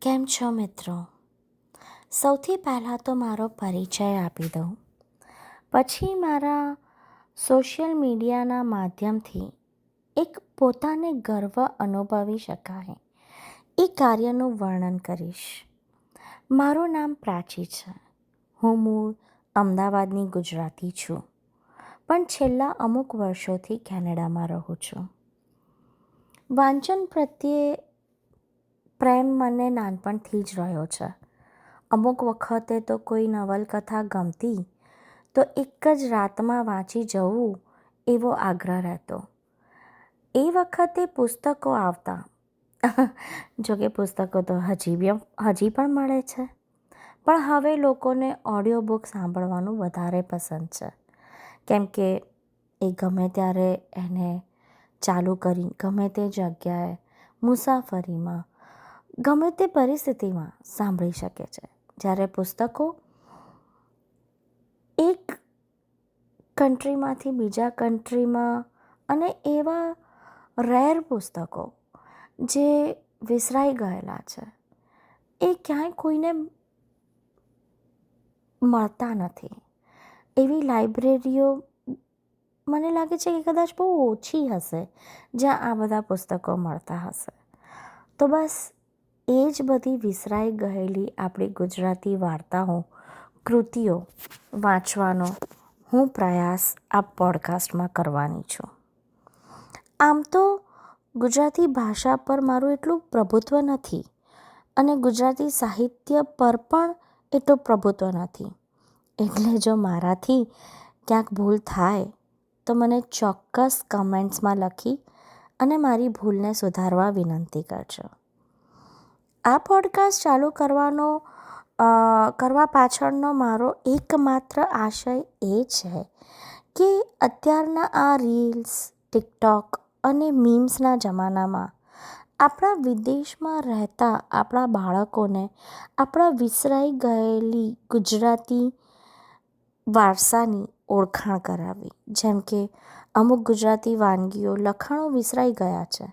કેમ છો મિત્રો? સૌથી પહેલાં તો મારો પરિચય આપી દઉં, પછી મારા સોશિયલ મીડિયાના માધ્યમથી એક પોતાને ગર્વ અનુભવી શકાય એ કાર્યનું વર્ણન કરીશ. મારું નામ પ્રાચી છે. હું મૂળ અમદાવાદની ગુજરાતી છું, પણ છેલ્લા અમુક વર્ષોથી કેનેડામાં રહું છું. વાંચન પ્રત્યે પ્રેમ મને નાનપણથી જ રહ્યો છે. અમુક વખતે તો કોઈ નવલકથા ગમતી તો એક જ રાતમાં વાંચી જવું એવો આગ્રહ રહેતો. એ વખતે પુસ્તકો આવતા, જોકે પુસ્તકો તો હજી પણ મળે છે, પણ હવે લોકોને ઓડિયો બુક સાંભળવાનું વધારે પસંદ છે, કેમ કે એ ગમે ત્યારે એને ચાલુ કરી ગમે તે જગ્યાએ, મુસાફરીમાં, ગમે તે પરિસ્થિતિમાં સાંભળી શકે છે. જ્યારે પુસ્તકો એક કન્ટ્રીમાંથી બીજા કન્ટ્રીમાં, અને એવા રેર પુસ્તકો જે વિસરાઈ ગયેલા છે, એ ક્યાંય કોઈને મળતા નથી. એવી લાઇબ્રેરીઓ મને લાગે છે કે કદાચ બહુ ઓછી હશે જ્યાં આ બધા પુસ્તકો મળતા હશે. તો બસ એ જ બધી વિસરાઈ ગયેલી આપણી ગુજરાતી વાર્તાઓ, કૃતિઓ વાંચવાનો હું પ્રયાસ આ પોડકાસ્ટમાં કરવાની છું. આમ તો ગુજરાતી ભાષા પર મારું એટલું પ્રભુત્વ નથી, અને ગુજરાતી સાહિત્ય પર પણ એટલું પ્રભુત્વ નથી. એટલે જો મારાથી ક્યાંક ભૂલ થાય તો મને ચોક્કસ કમેન્ટ્સમાં લખી અને મારી ભૂલને સુધારવા વિનંતી કરજો. આ પોડકાસ્ટ ચાલુ કરવા પાછળનો મારો એકમાત્ર આશય એ છે કે અત્યારના આ રીલ્સ, ટિકટોક અને મીમ્સના જમાનામાં આપણા વિદેશમાં રહેતા આપણા બાળકોને આપણા વિસરાઈ ગયેલી ગુજરાતી વારસાની ઓળખાણ કરાવી. જેમ કે અમુક ગુજરાતી વાનગીઓ, લખાણો વિસરાઈ ગયા છે.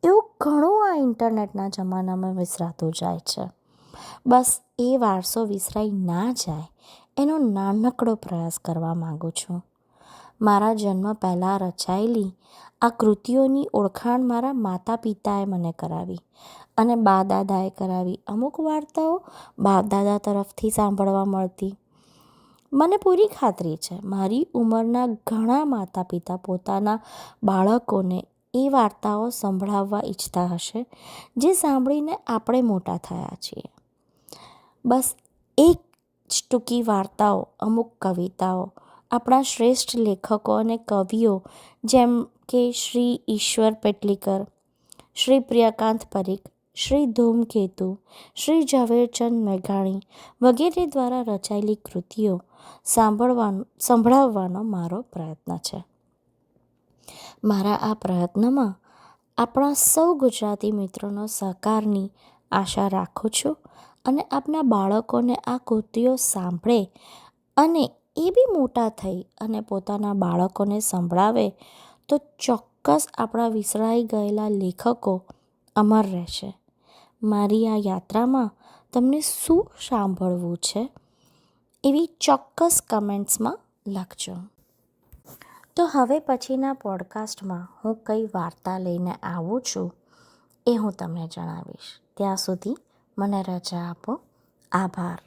એવું ઘણું આ ઇન્ટરનેટના જમાનામાં વિસરાતું જાય છે. બસ એ વારસો વિસરાઈ ના જાય એનો નાનકડો પ્રયાસ કરવા માગું છું. મારા જન્મ પહેલાં રચાયેલી આ કૃતિઓની ઓળખાણ મારા માતા પિતાએ મને કરાવી અને બા દાદાએ કરાવી. અમુક વાર્તાઓ બાપ દાદા તરફથી સાંભળવા મળતી. મને પૂરી ખાતરી છે મારી ઉંમરના ઘણા માતા પિતા પોતાના બાળકોને એ વાર્તાઓ સંભળાવવા ઈચ્છતા હશે, જે સાંભળીને આપણે મોટા થયા છીએ. બસ એક જ ટૂંકી વાર્તાઓ, અમુક કવિતાઓ આપણા શ્રેષ્ઠ લેખકો અને કવિઓ જેમ કે શ્રી ઈશ્વર પેટલીકર, શ્રી પ્રિયકાંત પરીખ, શ્રી ધૂમકેતુ, શ્રી ઝવેરચંદ મેઘાણી વગેરે દ્વારા રચાયેલી કૃતિઓ સંભળાવવાનો મારો પ્રયત્ન છે. મારા આ પ્રયત્નમાં આપણા સૌ ગુજરાતી મિત્રોનો સહકારની આશા રાખું છું, અને આપણા બાળકોને આ કૃતિઓ સાંભળે અને એ બી મોટા થઈ અને પોતાના બાળકોને સંભળાવે તો ચોક્કસ આપણા વિસરાઈ ગયેલા લેખકો અમર રહેશે. મારી આ યાત્રામાં તમને શું સાંભળવું છે એવી ચોક્કસ કમેન્ટ્સમાં લખજો. તો હવે પછીના પોડકાસ્ટમાં હું કઈ વાર્તા લઈને આવું છું એ હું તમને જણાવીશ. ત્યાં સુધી મને રજા આપો. આભાર.